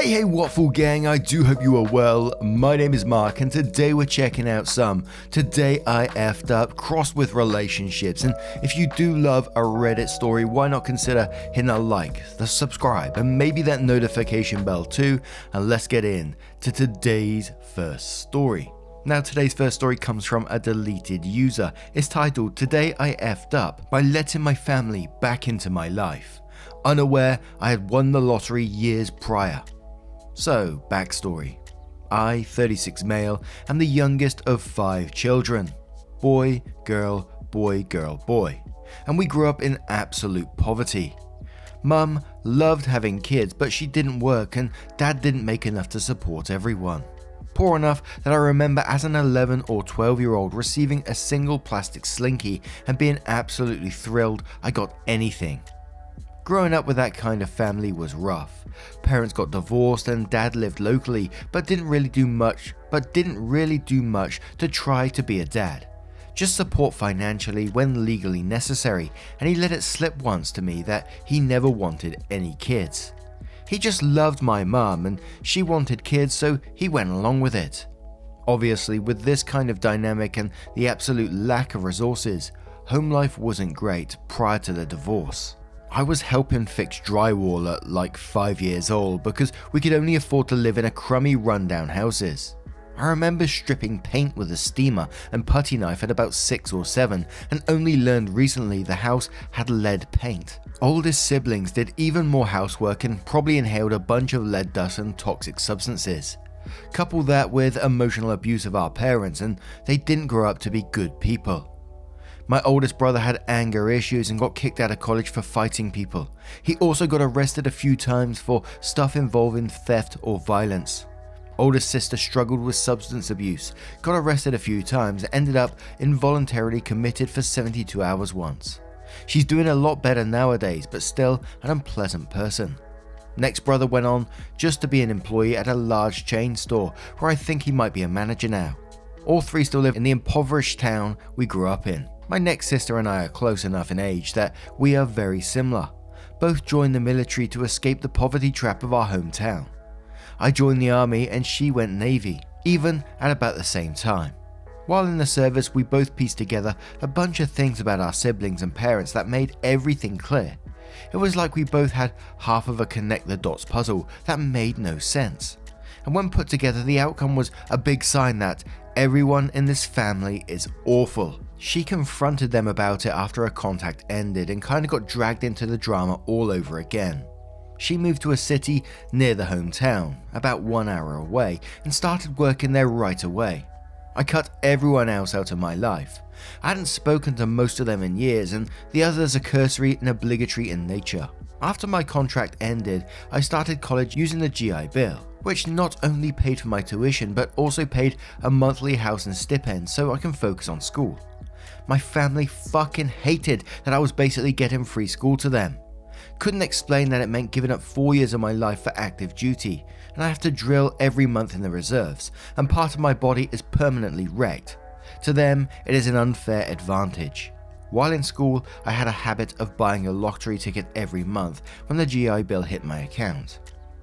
Hey Waffle Gang, I do hope you are well. My name is Mark and today we're checking out some Today I Effed Up crossed with relationships. And if you do love a Reddit story, why not consider hitting a like, the subscribe, and maybe that notification bell too. And let's get in to today's first story. Now today's first story comes from a deleted user. It's titled Today I Effed Up by letting my family back into my life. Unaware I had won the lottery years prior. So, backstory. I, 36 male, am the youngest of 5 children. Boy, girl, boy, girl, boy. And we grew up in absolute poverty. Mum loved having kids, but she didn't work and Dad didn't make enough to support everyone. Poor enough that I remember as an 11 or 12-year-old receiving a single plastic slinky and being absolutely thrilled I got anything. Growing up with that kind of family was rough. Parents got divorced and Dad lived locally but didn't really do much to try to be a dad. Just support financially when legally necessary, and he let it slip once to me that he never wanted any kids. He just loved my mum and she wanted kids, so he went along with it. Obviously, with this kind of dynamic and the absolute lack of resources, home life wasn't great prior to the divorce. I was helping fix drywall at like 5 years old because we could only afford to live in a crummy rundown houses. I remember stripping paint with a steamer and putty knife at about 6 or 7 and only learned recently the house had lead paint. Oldest siblings did even more housework and probably inhaled a bunch of lead dust and toxic substances. Couple that with emotional abuse of our parents and they didn't grow up to be good people. My oldest brother had anger issues and got kicked out of college for fighting people. He also got arrested a few times for stuff involving theft or violence. Oldest sister struggled with substance abuse, got arrested a few times, and ended up involuntarily committed for 72 hours once. She's doing a lot better nowadays, but still an unpleasant person. Next brother went on just to be an employee at a large chain store where I think he might be a manager now. All 3 still live in the impoverished town we grew up in. My next sister and I are close enough in age that we are very similar. Both joined the military to escape the poverty trap of our hometown. I joined the army and she went Navy, even at about the same time. While in the service, we both pieced together a bunch of things about our siblings and parents that made everything clear. It was like we both had half of a connect the dots puzzle that made no sense. And when put together, the outcome was a big sign that everyone in this family is awful. She confronted them about it after her contact ended and kind of got dragged into the drama all over again. She moved to a city near the hometown, about 1 hour away, and started working there right away. I cut everyone else out of my life. I hadn't spoken to most of them in years, and the others are cursory and obligatory in nature. After my contract ended, I started college using the GI Bill, which not only paid for my tuition but also paid a monthly house and stipend so I can focus on school. My family fucking hated that I was basically getting free school to them. Couldn't explain that it meant giving up 4 years of my life for active duty, and I have to drill every month in the reserves, and part of my body is permanently wrecked. To them, it is an unfair advantage. While in school, I had a habit of buying a lottery ticket every month when the GI Bill hit my account.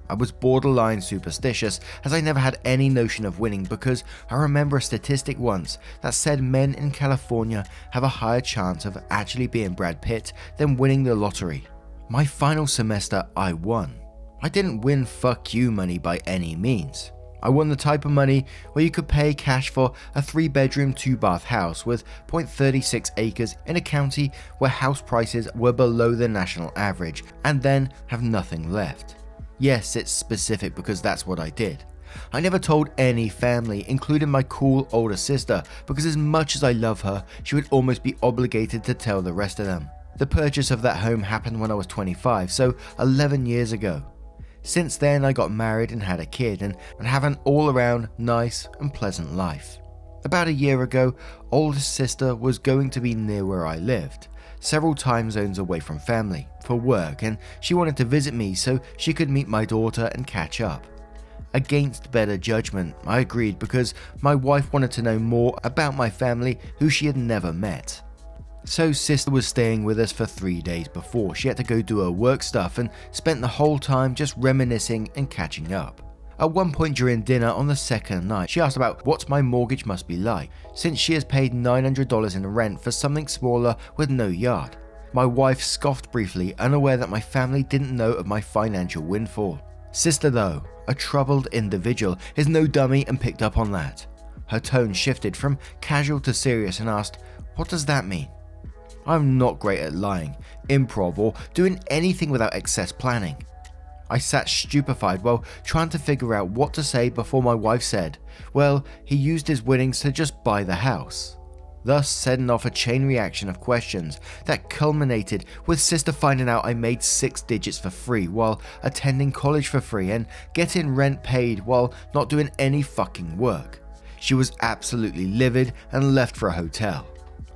I was borderline superstitious as I never had any notion of winning because I remember a statistic once that said men in California have a higher chance of actually being Brad Pitt than winning the lottery. My final semester, I won. I didn't win fuck you money by any means. I won the type of money where you could pay cash for a 3-bedroom, 2-bath house with 0.36 acres in a county where house prices were below the national average and then have nothing left. Yes, it's specific because that's what I did. I never told any family, including my cool older sister, because as much as I love her, she would almost be obligated to tell the rest of them. The purchase of that home happened when I was 25, so 11 years ago. Since then, I got married and had a kid and have an all-around nice and pleasant life. About a year ago, oldest sister was going to be near where I lived, several time zones away from family, for work, and she wanted to visit me so she could meet my daughter and catch up. Against better judgment, I agreed because my wife wanted to know more about my family who she had never met. So sister was staying with us for 3 days before she had to go do her work stuff and spent the whole time just reminiscing and catching up. At one point during dinner on the second night, she asked about what my mortgage must be like, since she has paid $900 in rent for something smaller with no yard. My wife scoffed briefly, unaware that my family didn't know of my financial windfall. Sister though, a troubled individual, is no dummy and picked up on that. Her tone shifted from casual to serious and asked, "What does that mean?" I'm not great at lying, improv, or doing anything without excess planning. I sat stupefied while trying to figure out what to say before my wife said, well, he used his winnings to just buy the house. Thus setting off a chain reaction of questions that culminated with sister finding out I made 6 digits for free while attending college for free and getting rent paid while not doing any fucking work. She was absolutely livid and left for a hotel.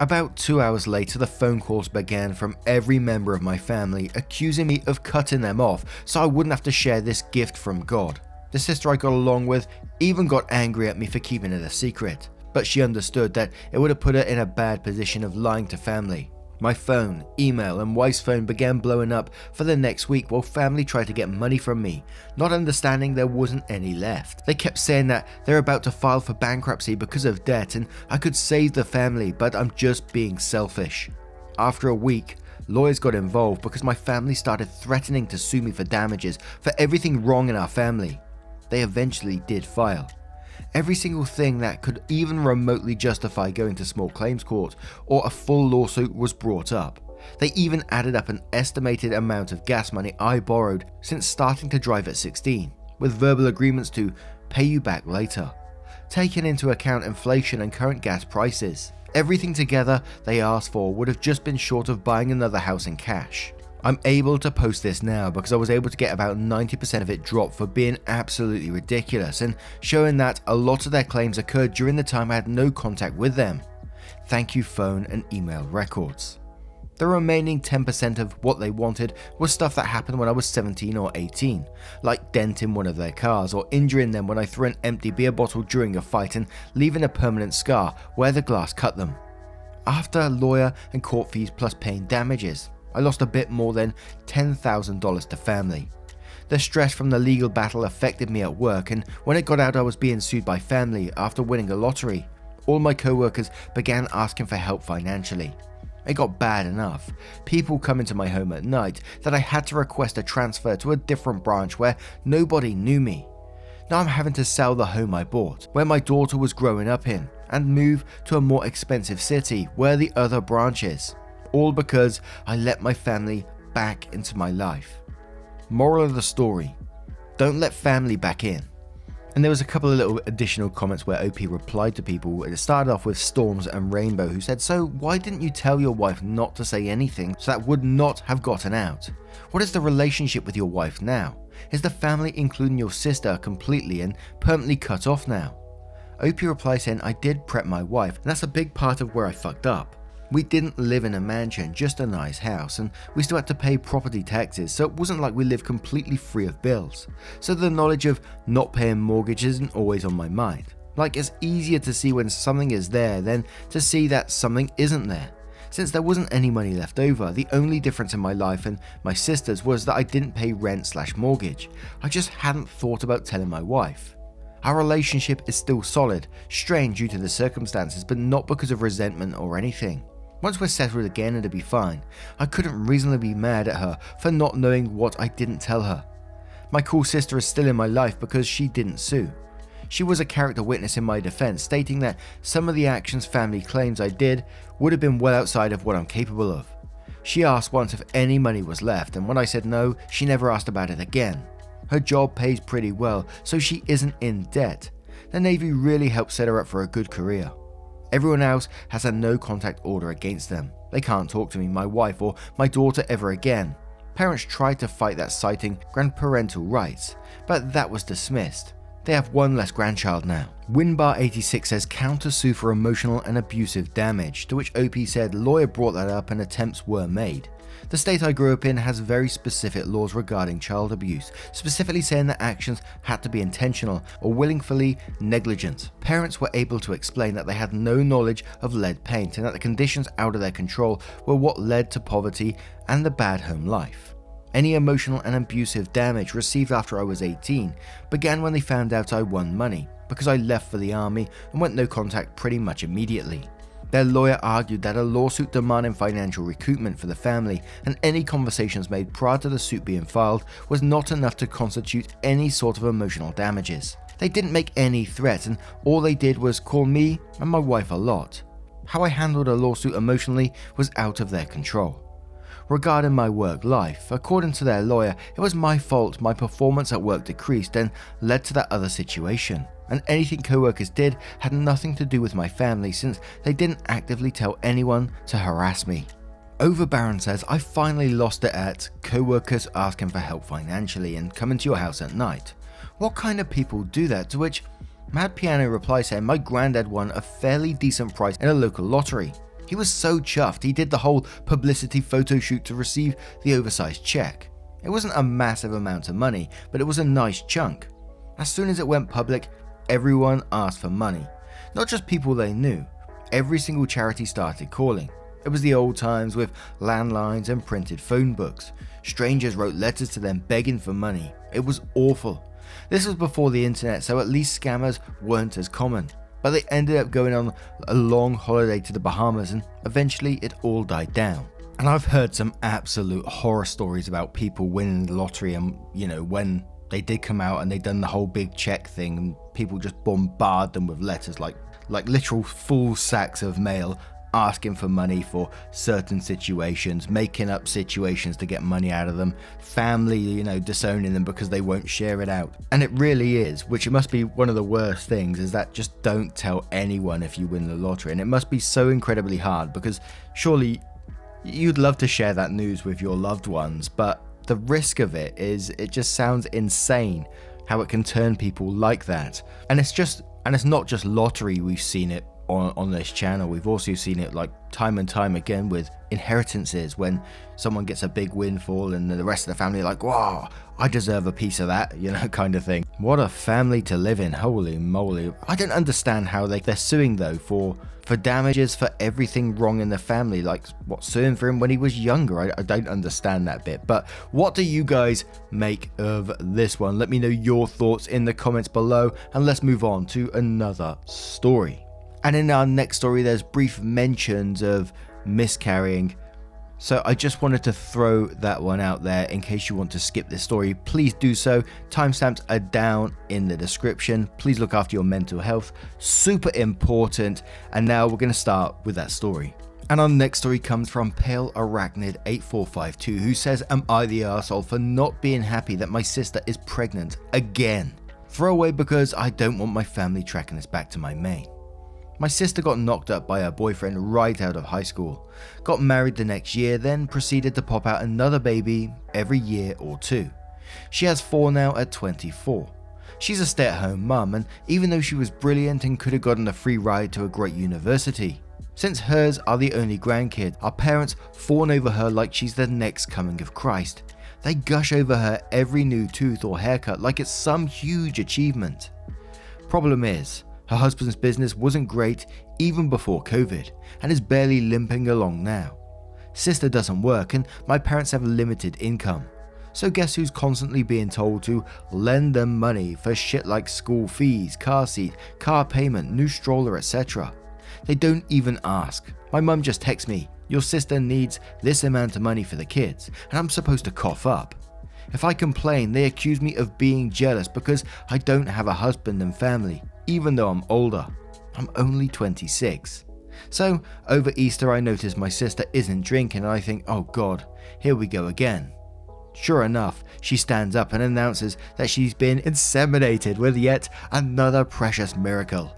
About 2 hours later, the phone calls began from every member of my family accusing me of cutting them off so I wouldn't have to share this gift from God. The sister I got along with even got angry at me for keeping it a secret, but she understood that it would have put her in a bad position of lying to family. My phone, email, and wife's phone began blowing up for the next week while family tried to get money from me, not understanding there wasn't any left. They kept saying that they're about to file for bankruptcy because of debt and I could save the family, but I'm just being selfish. After a week, lawyers got involved because my family started threatening to sue me for damages for everything wrong in our family. They eventually did file. Every single thing that could even remotely justify going to small claims court or a full lawsuit was brought up. They even added up an estimated amount of gas money I borrowed since starting to drive at 16, with verbal agreements to pay you back later, taking into account inflation and current gas prices. Everything together they asked for would have just been short of buying another house in cash. I'm able to post this now because I was able to get about 90% of it dropped for being absolutely ridiculous and showing that a lot of their claims occurred during the time I had no contact with them. Thank you phone and email records. The remaining 10% of what they wanted was stuff that happened when I was 17 or 18, like denting one of their cars or injuring them when I threw an empty beer bottle during a fight and leaving a permanent scar where the glass cut them. After lawyer and court fees plus paying damages, I lost a bit more than $10,000 to family. The stress from the legal battle affected me at work, and when it got out I was being sued by family after winning a lottery, all my co-workers began asking for help financially. It got bad enough, people coming to my home at night, that I had to request a transfer to a different branch where nobody knew me. Now I'm having to sell the home I bought, where my daughter was growing up in, and move to a more expensive city where the other branch is. All because I let my family back into my life. Moral of the story, don't let family back in. And there was a couple of little additional comments where OP replied to people. It started off with Storms and Rainbow, who said, "So why didn't you tell your wife not to say anything so that would not have gotten out? What is the relationship with your wife now? Is the family, including your sister, completely and permanently cut off now?" OP replied saying, "I did prep my wife, and that's a big part of where I fucked up. We didn't live in a mansion, just a nice house, and we still had to pay property taxes, so it wasn't like we lived completely free of bills. So the knowledge of not paying mortgage isn't always on my mind. Like, it's easier to see when something is there than to see that something isn't there. Since there wasn't any money left over, the only difference in my life and my sister's was that I didn't pay rent/mortgage. I just hadn't thought about telling my wife. Our relationship is still solid, strained due to the circumstances, but not because of resentment or anything. Once we're settled again, it'll be fine. I couldn't reasonably be mad at her for not knowing what I didn't tell her. My cool sister is still in my life because she didn't sue. She was a character witness in my defense, stating that some of the actions family claims I did would have been well outside of what I'm capable of. She asked once if any money was left, and when I said no, she never asked about it again. Her job pays pretty well, so she isn't in debt. The Navy really helped set her up for a good career. Everyone else has a no contact order against them. They can't talk to me, my wife, or my daughter ever again. Parents tried to fight that, citing grandparental rights, but that was dismissed. They have one less grandchild now. Winbar86 says counter-sue for emotional and abusive damage, to which OP said lawyer brought that up and attempts were made. The state I grew up in has very specific laws regarding child abuse, specifically saying that actions had to be intentional or willfully negligent. Parents were able to explain that they had no knowledge of lead paint and that the conditions out of their control were what led to poverty and the bad home life. Any emotional and abusive damage received after I was 18 began when they found out I won money, because I left for the army and went no contact pretty much immediately. Their lawyer argued that a lawsuit demanding financial recoupment for the family and any conversations made prior to the suit being filed was not enough to constitute any sort of emotional damages. They didn't make any threats, and all they did was call me and my wife a lot. How I handled a lawsuit emotionally was out of their control. Regarding my work life, according to their lawyer, it was my fault my performance at work decreased and led to that other situation. And anything co-workers did had nothing to do with my family, since they didn't actively tell anyone to harass me. Overbaron says, I finally lost it at co-workers asking for help financially and coming to your house at night. What kind of people do that? To which Mad Piano replies saying, my granddad won a fairly decent prize in a local lottery. He was so chuffed he did the whole publicity photo shoot to receive the oversized check. It wasn't a massive amount of money, but it was a nice chunk. As soon as it went public, everyone asked for money. Not just people they knew. Every single charity started calling. It was the old times with landlines and printed phone books. Strangers wrote letters to them begging for money. It was awful. This was before the internet, so at least scammers weren't as common. But they ended up going on a long holiday to the Bahamas, and eventually it all died down. And I've heard some absolute horror stories about people winning the lottery, and when they did come out and they'd done the whole big check thing and people just bombard them with letters like literal full sacks of mail asking for money for certain situations, making up situations to get money out of them, family, disowning them because they won't share it out. And it really is, which it must be one of the worst things, is that just don't tell anyone if you win the lottery. And it must be so incredibly hard, because surely you'd love to share that news with your loved ones, but the risk of it just sounds insane how it can turn people like that. And it's not just lottery we've seen it on this channel. We've also seen it like time and time again with inheritances, when someone gets a big windfall and the rest of the family are like, wow, I deserve a piece of that, kind of thing. What a family to live in, holy moly. I don't understand how they're suing though for damages for everything wrong in the family, like what, suing for him when he was younger. I don't understand that bit. But what do you guys make of this one? Let me know your thoughts in the comments below, and let's move on to another story. And in our next story, there's brief mentions of miscarrying. So I just wanted to throw that one out there in case you want to skip this story. Please do so. Timestamps are down in the description. Please look after your mental health. Super important. And now we're going to start with that story. And our next story comes from Pale Arachnid 8452, who says, am I the arsehole for not being happy that my sister is pregnant again? Throwaway because I don't want my family tracking this back to my main. My sister got knocked up by her boyfriend right out of high school, got married the next year, then proceeded to pop out another baby every year or two. She has 4 now at 24. She's a stay-at-home mum, and even though she was brilliant and could have gotten a free ride to a great university, since hers are the only grandkid, our parents fawn over her like she's the next coming of Christ. They gush over her every new tooth or haircut like it's some huge achievement. Problem is, her husband's business wasn't great even before COVID and is barely limping along now. Sister doesn't work and my parents have limited income. So guess who's constantly being told to lend them money for shit like school fees, car seat, car payment, new stroller, etc. They don't even ask. My mum just texts me, your sister needs this amount of money for the kids, and I'm supposed to cough up. If I complain, they accuse me of being jealous because I don't have a husband and family, even though I'm older. I'm only 26. So over Easter I notice my sister isn't drinking and I think, oh god, here we go again. Sure enough, she stands up and announces that she's been inseminated with yet another precious miracle.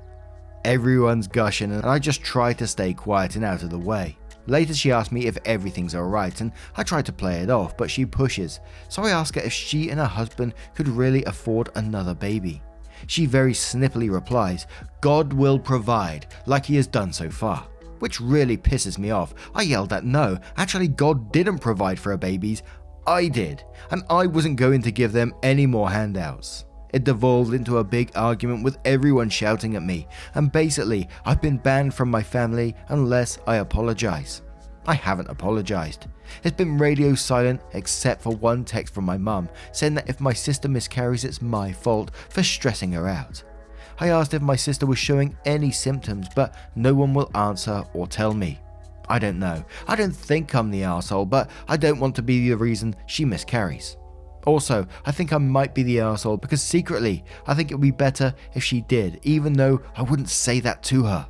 Everyone's gushing and I just try to stay quiet and out of the way. Later she asks me if everything's alright and I try to play it off, but she pushes, so I ask her if she and her husband could really afford another baby. She very snippily replies, God will provide, like he has done so far. which really pisses me off. I yelled at no, actually God didn't provide for her babies, I did, and I wasn't going to give them any more handouts. It devolved into a big argument with everyone shouting at me, and basically I've been banned from my family unless I apologize. I haven't apologized. It's been radio silent except for one text from my mum saying that if my sister miscarries it's my fault for stressing her out. I asked if my sister was showing any symptoms, but no one will answer or tell me. I don't know. I don't think I'm the arsehole, but I don't want to be the reason she miscarries. Also, I think I might be the arsehole because secretly, I think it would be better if she did, even though I wouldn't say that to her.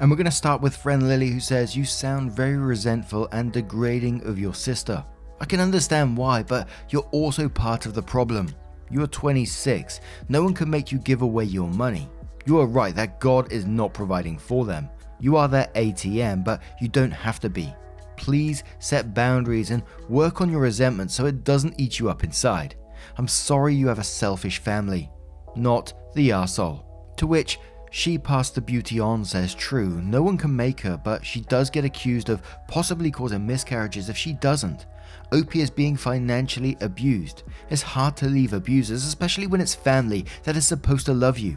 And we're going to start with friend Lily, who says, "You sound very resentful and degrading of your sister. I can understand why, but you're also part of the problem. You're 26. No one can make you give away your money. You are right that God is not providing for them. You are their ATM, but you don't have to be. Please set boundaries and work on your resentment so it doesn't eat you up inside. I'm sorry you have a selfish family, not the arsehole." To which she passed the beauty on says, "True, no one can make her, but she does get accused of possibly causing miscarriages if she doesn't. Opie is being financially abused. It's hard to leave abusers, especially when it's family that is supposed to love you.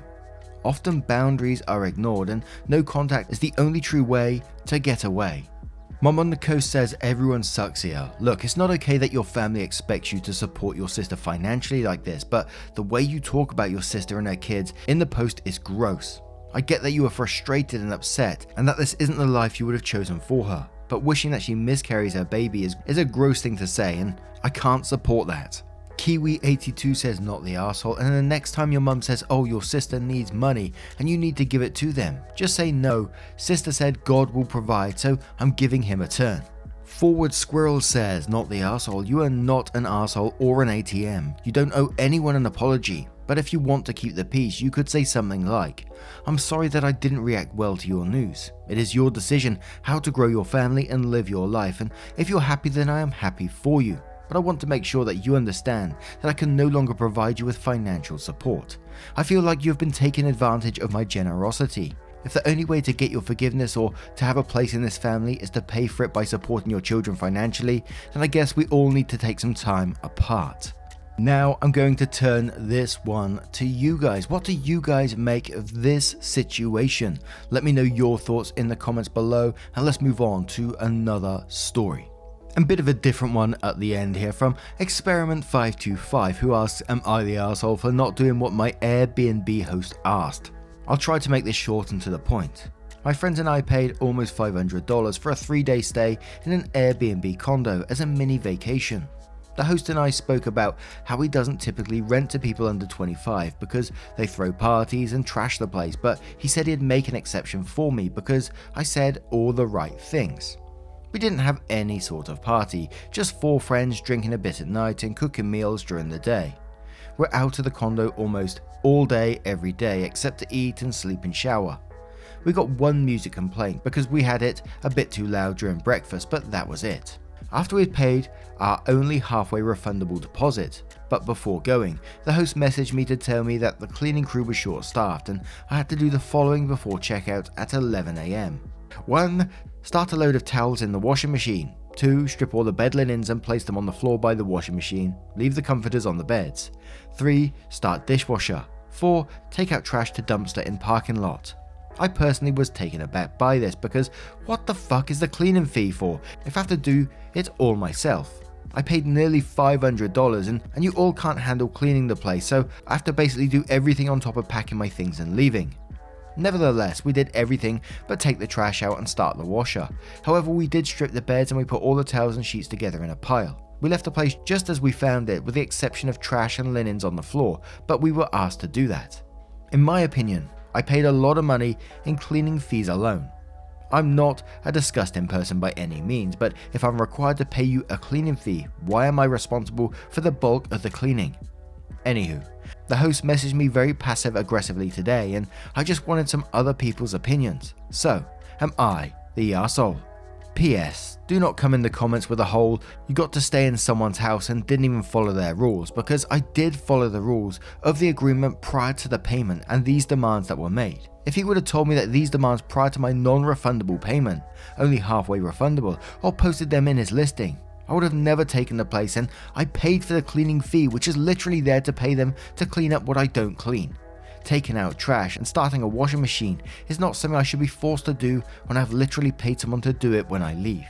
Often boundaries are ignored and no contact is the only true way to get away." Mom on the Coast says, "Everyone sucks here. Look, it's not okay that your family expects you to support your sister financially like this, but the way you talk about your sister and her kids in the post is gross. I get that you are frustrated and upset and that this isn't the life you would have chosen for her, but wishing that she miscarries her baby is a gross thing to say and I can't support that." Kiwi82 says, "Not the arsehole, and the next time your mum says, oh, your sister needs money and you need to give it to them, just say no. Sister said God will provide, so I'm giving him a turn." Forward Squirrel says, "Not the arsehole. You are not an arsehole or an ATM. You don't owe anyone an apology. But if you want to keep the peace, you could say something like, 'I'm sorry that I didn't react well to your news. It is your decision how to grow your family and live your life, and if you're happy then I am happy for you. But I want to make sure that you understand that I can no longer provide you with financial support. I feel like you have been taking advantage of my generosity. If the only way to get your forgiveness or to have a place in this family is to pay for it by supporting your children financially, then I guess we all need to take some time apart." Now I'm going to turn this one to you guys. What do you guys make of this situation? Let me know your thoughts in the comments below and let's move on to another story. A bit of a different one at the end here from Experiment525, who asks, "Am I the arsehole for not doing what my Airbnb host asked?" I'll try to make this short and to the point. My friends and I paid almost $500 for a 3-day stay in an Airbnb condo as a mini vacation. The host and I spoke about how he doesn't typically rent to people under 25 because they throw parties and trash the place, but he said he'd make an exception for me because I said all the right things. We didn't have any sort of party, just 4 friends drinking a bit at night and cooking meals during the day. We're out of the condo almost all day every day except to eat and sleep and shower. We got one music complaint because we had it a bit too loud during breakfast, but that was it. After we'd paid our only halfway refundable deposit, but before going, the host messaged me to tell me that the cleaning crew was short-staffed and I had to do the following before checkout at 11 AM. 1. Start a load of towels in the washing machine. 2. Strip all the bed linens and place them on the floor by the washing machine. Leave the comforters on the beds. 3. Start dishwasher. 4. Take out trash to dumpster in parking lot. I personally was taken aback by this because what the fuck is the cleaning fee for if I have to do it all myself? I paid nearly $500 and you all can't handle cleaning the place, so I have to basically do everything on top of packing my things and leaving. Nevertheless, we did everything but take the trash out and start the washer. However, we did strip the beds and we put all the towels and sheets together in a pile. We left the place just as we found it, with the exception of trash and linens on the floor, but we were asked to do that. In my opinion, I paid a lot of money in cleaning fees alone. I'm not a disgusting person by any means, but if I'm required to pay you a cleaning fee, why am I responsible for the bulk of the cleaning? Anywho, the host messaged me very passive-aggressively today and I just wanted some other people's opinions. So, am I the arsehole? P.S. Do not come in the comments with a whole "you got to stay in someone's house and didn't even follow their rules," because I did follow the rules of the agreement prior to the payment and these demands that were made. If he would have told me that these demands prior to my non-refundable payment, only halfway refundable, or posted them in his listing, I would have never taken the place, and I paid for the cleaning fee, which is literally there to pay them to clean up what I don't clean. Taking out trash and starting a washing machine is not something I should be forced to do when I've literally paid someone to do it when I leave.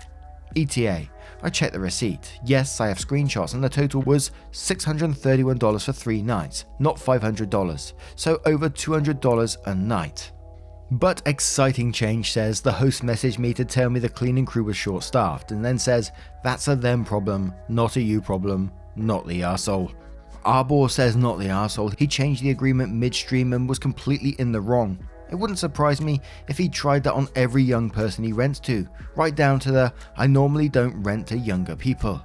ETA, I checked the receipt. Yes, I have screenshots, and the total was $631 for 3 nights, not $500, so over $200 a night. But exciting change says the host messaged me to tell me the cleaning crew was short-staffed, and then says that's a them problem, not a you problem, not the arsehole. Arbor says not the arsehole, he changed the agreement midstream and was completely in the wrong. It wouldn't surprise me if he tried that on every young person he rents to, right down to the "I normally don't rent to younger people."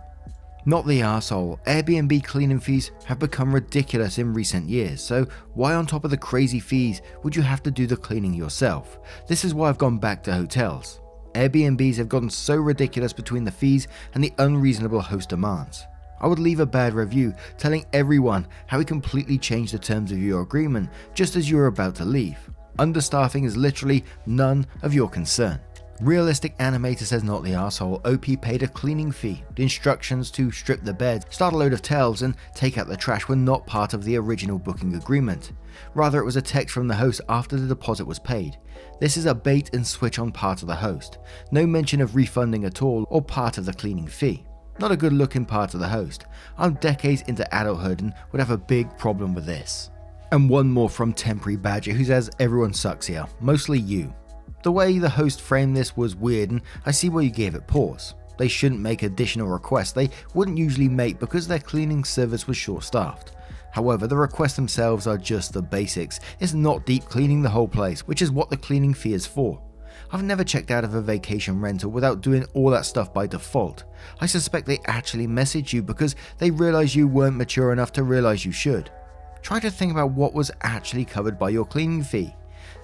Not the arsehole, Airbnb cleaning fees have become ridiculous in recent years, so why on top of the crazy fees would you have to do the cleaning yourself? This is why I've gone back to hotels. Airbnbs have gotten so ridiculous between the fees and the unreasonable host demands. I would leave a bad review telling everyone how he completely changed the terms of your agreement just as you were about to leave. Understaffing is literally none of your concern. Realistic Animator says not the arsehole, OP paid a cleaning fee. The instructions to strip the bed, start a load of towels and take out the trash were not part of the original booking agreement. Rather, it was a text from the host after the deposit was paid. This is a bait and switch on part of the host. No mention of refunding at all or part of the cleaning fee. Not a good looking part of the host. I'm decades into adulthood and would have a big problem with this. And one more from Temporary Badger who says everyone sucks here, mostly you. The way the host framed this was weird and I see why you gave it pause. They shouldn't make additional requests they wouldn't usually make because their cleaning service was short-staffed. However, the requests themselves are just the basics. It's not deep cleaning the whole place, which is what the cleaning fee is for. I've never checked out of a vacation rental without doing all that stuff by default. I suspect they actually messaged you because they realized you weren't mature enough to realize you should. Try to think about what was actually covered by your cleaning fee.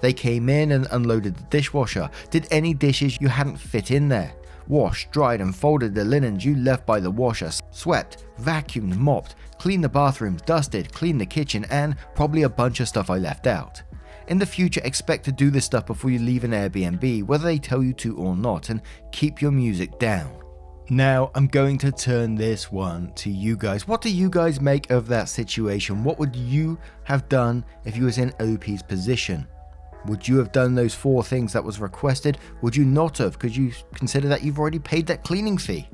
They came in and unloaded the dishwasher, did any dishes you hadn't fit in there, washed, dried and folded the linens you left by the washer, swept, vacuumed, mopped, cleaned the bathrooms, dusted, cleaned the kitchen, and probably a bunch of stuff I left out. In the future, expect to do this stuff before you leave an Airbnb, whether they tell you to or not, and keep your music down. Now, I'm going to turn this one to you guys. What do you guys make of that situation? What would you have done if you was in OP's position? Would you have done those 4 things that was requested? Would you not have? Could you consider that you've already paid that cleaning fee?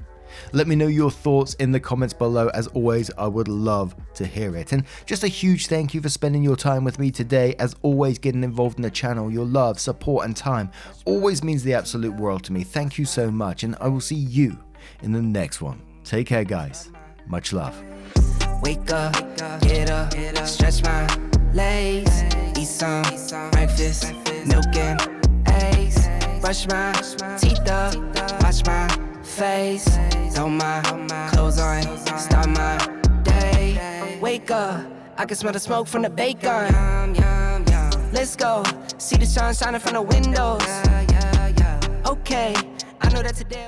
Let me know your thoughts in the comments below. As always, I would love to hear it. And just a huge thank you for spending your time with me today. As always, getting involved in the channel, your love, support and time always means the absolute world to me. Thank you so much, and I will see you in the next one. Take care, guys. Much love. Wake up, get up, stretch my legs, eat some breakfast, milk and eggs, brush my teeth up, wash my face, throw my clothes on, start my day. Wake up, I can smell the smoke from the bacon. Let's go, see the sun shining from the windows. Okay, I know that today